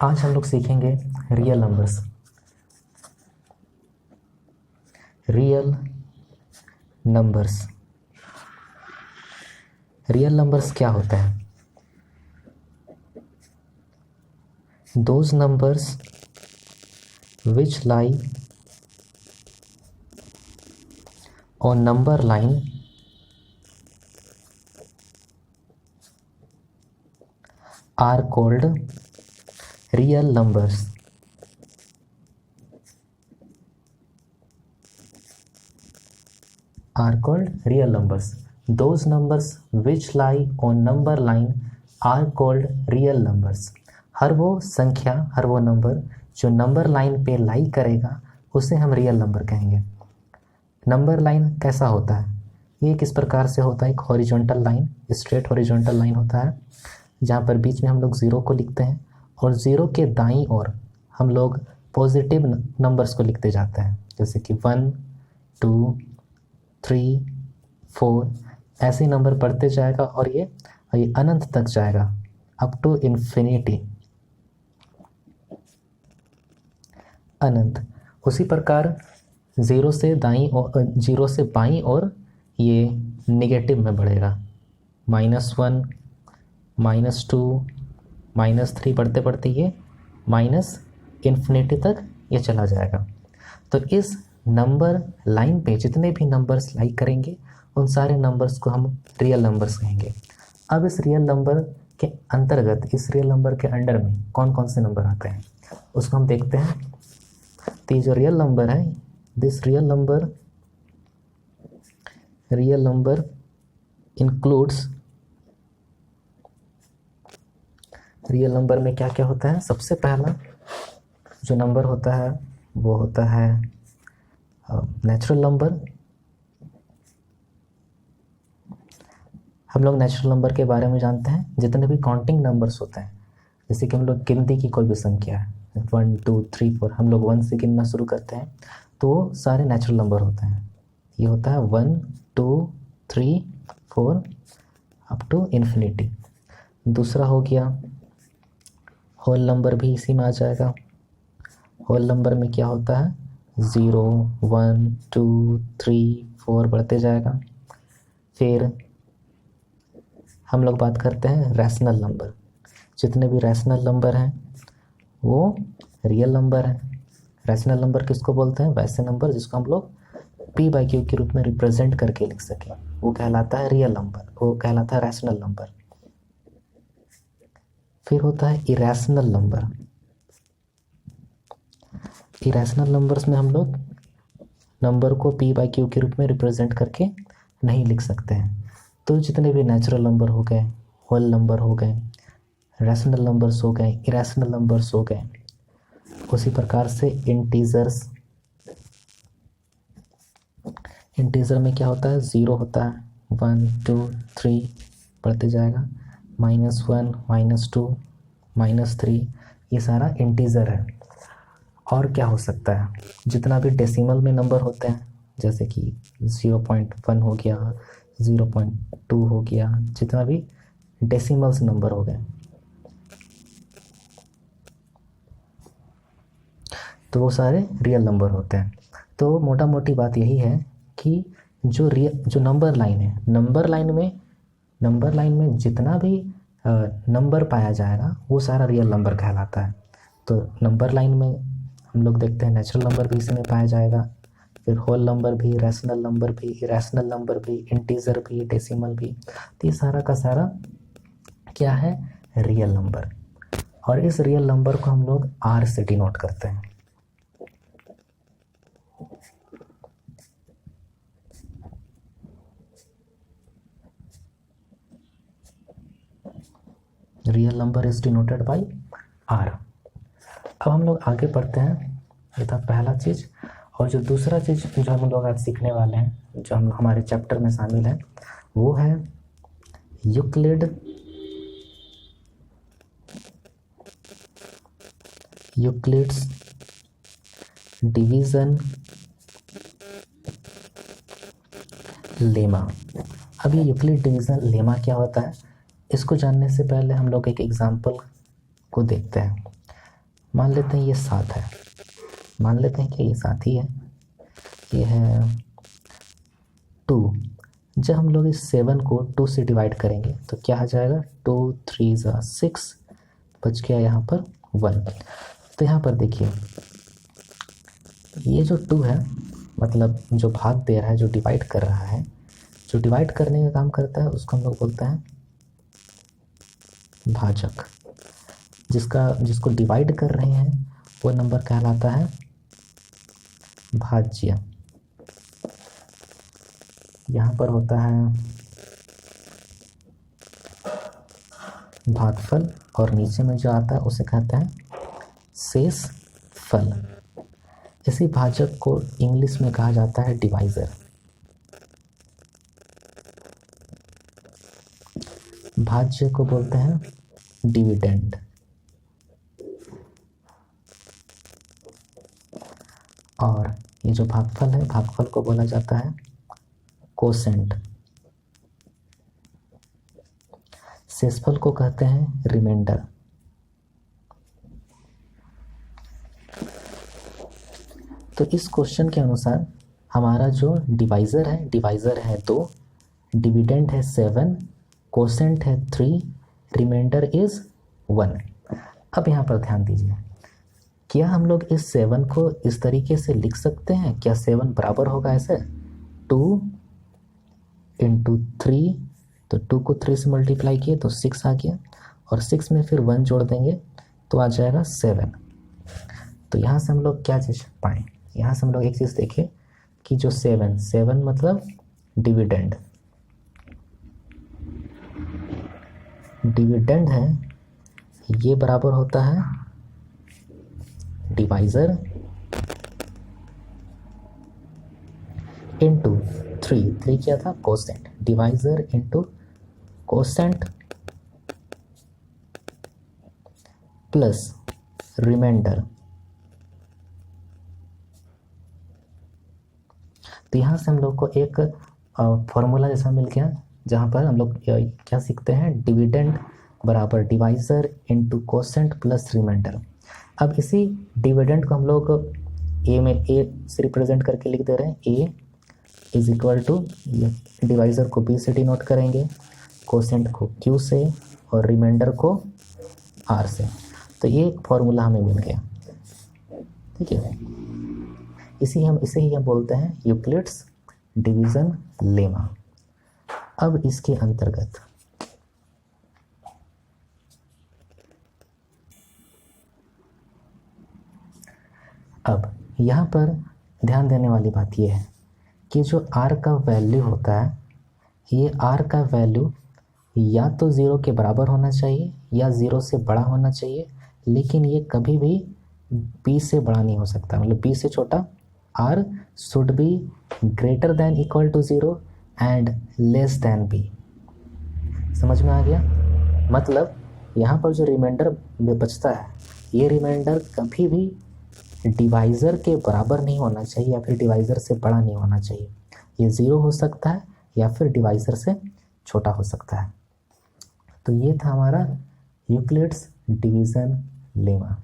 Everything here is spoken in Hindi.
आज हम लोग सीखेंगे real numbers. Real numbers real numbers क्या होते हैं? Those numbers which lie on number line are called real numbers. Are called real numbers. Those numbers which lie on number line are called real numbers. हर वो संख्या, हर वो नंबर जो नंबर लाइन पे लाई करेगा उसे हम रियल नंबर कहेंगे। नंबर लाइन कैसा होता है? ये किस प्रकार से होता है? एक horizontal line, straight horizontal line होता है जहाँ पर बीच में हम लोग ज़ीरो को लिखते हैं और ज़ीरो के दाईं ओर हम लोग पॉजिटिव नंबर्स को लिखते जाते हैं, जैसे कि 1 2 3 4 ऐसे नंबर बढ़ते जाएगा और ये अनंत तक जाएगा, अप टू इन्फिनिटी, अनंत। उसी प्रकार ज़ीरो से बाईं ओर ये नेगेटिव में बढ़ेगा, -1 -2 -3 बढ़ते बढ़ते ये माइनस इन्फिनिटी तक ये चला जाएगा। तो इस नंबर लाइन पे जितने भी नंबर्स लाई करेंगे उन सारे नंबर्स को हम रियल नंबर्स कहेंगे। अब इस रियल नंबर के अंतर्गत, इस रियल नंबर के अंडर में कौन कौन से नंबर आते हैं उसको हम देखते हैं। तो ये जो रियल नंबर है, this real number includes, real number में क्या क्या होता है? सबसे पहला जो नंबर होता है वो होता है नेचुरल नंबर। हम लोग नेचुरल नंबर के बारे में जानते हैं, जितने भी काउंटिंग नंबर्स होते हैं, जैसे कि हम लोग गिनती की कोई भी संख्या है 1 2 3 4, हम लोग 1 से गिनना शुरू करते हैं तो वो सारे नेचुरल नंबर होते हैं। ये होता है 1 2 3 4 अप टू इन्फिनिटी। दूसरा हो गया होल नंबर, भी इसी में आ जाएगा। होल नंबर में क्या होता है? 0 1 2 3 4 बढ़ते जाएगा। फिर हम लोग बात करते हैं रैशनल नंबर। जितने भी रैशनल नंबर हैं वो रियल नंबर हैं। रैशनल नंबर किसको बोलते हैं? वैसे नंबर जिसको हम लोग p/q के रूप में रिप्रेजेंट करके लिख सकें, वो कहलाता है रियल नंबर, वो कहलाता है रैशनल नंबर। फिर होता है इरेशनल नंबर। इरेशनल नंबर्स में हम लोग नंबर को p/q के रूप में रिप्रेजेंट करके नहीं लिख सकते हैं। तो जितने भी नेचुरल नंबर हो गए, होल नंबर हो गए, रैशनल नंबर्स हो गए, इरेशनल नंबर्स हो गए, उसी प्रकार से इंटीजर्स। इंटीजर में क्या होता है? 0 होता है, 1 2 3 बढ़ते जाएगा, -1 -2 -3, ये सारा इंटीजर है। और क्या हो सकता है? जितना भी डेसिमल में नंबर होते हैं, जैसे कि 0.1 हो गया, 0.2 हो गया, जितना भी डेसिमल्स नंबर हो गए, तो वो सारे रियल नंबर होते हैं। तो मोटा मोटी बात यही है कि जो नंबर लाइन है, नंबर लाइन में जितना भी नंबर पाया जाएगा वो सारा रियल नंबर कहलाता है। तो नंबर लाइन में हम लोग देखते हैं नेचुरल नंबर भी इसी में पाया जाएगा, फिर होल नंबर भी, रैशनल नंबर भी, इरेशनल नंबर भी, इंटीजर भी, डेसिमल भी। तो ये सारा का सारा क्या है? Real number. और इस रियल नंबर को हम लोग R से डिनोट करते हैं। Real number is denoted by R। अब हम लोग आगे बढ़ते हैं। ये था पहला चीज़। और जो दूसरा चीज़ जो हम लोग आज सीखने वाले हैं, जो हम हमारे चैप्टर में शामिल है, वो है यूक्लिड्स डिवीज़न लेमा। अब ये यूक्लिड डिवीज़न लेमा क्या होता है, इसको जानने से पहले हम लोग एक एग्जाम्पल को देखते हैं। मान लेते हैं ये 7 है, मान लेते हैं कि ये 7 ही है, ये है 2। जब हम लोग इस 7 को 2 से डिवाइड करेंगे तो क्या आ जाएगा, 2 3 ज़ा 6, बच गया यहाँ पर 1। तो यहाँ पर देखिए ये जो 2 है, मतलब जो भाग दे रहा है, जो डिवाइड कर रहा है, जो डिवाइड करने का काम करता है उसको हम लोग बोलते हैं भाजक। जिसको डिवाइड कर रहे हैं वो नंबर कहलाता है भाज्य। यहाँ पर होता है भागफल और नीचे में जो आता है उसे कहते हैं शेषफल। इसी भाजक को इंग्लिश में कहा जाता है डिवाइज़र। भाज्य को बोलते हैं डिविडेंड। और ये जो भागफल है, भागफल को बोला जाता है कोसेंट। शेषफल को कहते हैं रिमाइंडर। तो इस क्वेश्चन के अनुसार हमारा जो डिवाइज़र है 2, डिविडेंड है 7, कोसेंट है 3, रिमाइंडर इज़ 1। अब यहाँ पर ध्यान दीजिए, क्या हम लोग इस 7 को इस तरीके से लिख सकते हैं? क्या 7 बराबर होगा ऐसे 2 इंटू 3, तो 2 को 3 से मल्टीप्लाई किए तो 6 आ गया, और 6 में फिर 1 जोड़ देंगे तो आ जाएगा 7। तो यहाँ से हम लोग क्या चीज़ पाएँ? यहाँ से हम लोग एक चीज़ देखें कि जो 7 मतलब डिविडेंड है, ये बराबर होता है डिवाइज़र इंटू 3 क्या था, quotient. Divisor into quotient plus remainder. तो यहाँ से हम लोग को एक फॉर्मूला जैसा मिल गया, जहाँ पर हम लोग क्या सीखते हैं, डिविडेंड बराबर divisor into quotient plus remainder. अब इसी डिविडेंड को हम लोग ए से रिप्रेजेंट करके लिख दे रहे हैं। ए इज इक्वल टू, डिवाइज़र को बी से डिनोट करेंगे, कोसेंट को क्यू से और रिमाइंडर को आर से। तो ये एक फॉर्मूला हमें मिल गया, ठीक है। इसे ही हम बोलते हैं यूक्लिड्स डिवीज़न लेमा। अब इसके अंतर्गत अब यहाँ पर ध्यान देने वाली बात यह है कि जो r का वैल्यू होता है, ये r का वैल्यू या तो 0 के बराबर होना चाहिए या 0 से बड़ा होना चाहिए, लेकिन ये कभी भी b से बड़ा नहीं हो सकता। मतलब b से छोटा, r should be greater than equal to 0 and less than b। समझ में आ गया? मतलब यहाँ पर जो रिमाइंडर बचता है, ये रिमाइंडर कभी भी डिवाइज़र के बराबर नहीं होना चाहिए या फिर डिवाइज़र से बड़ा नहीं होना चाहिए। ये 0 हो सकता है या फिर डिवाइज़र से छोटा हो सकता है। तो ये था हमारा यूक्लिड्स डिवीज़न लेमा।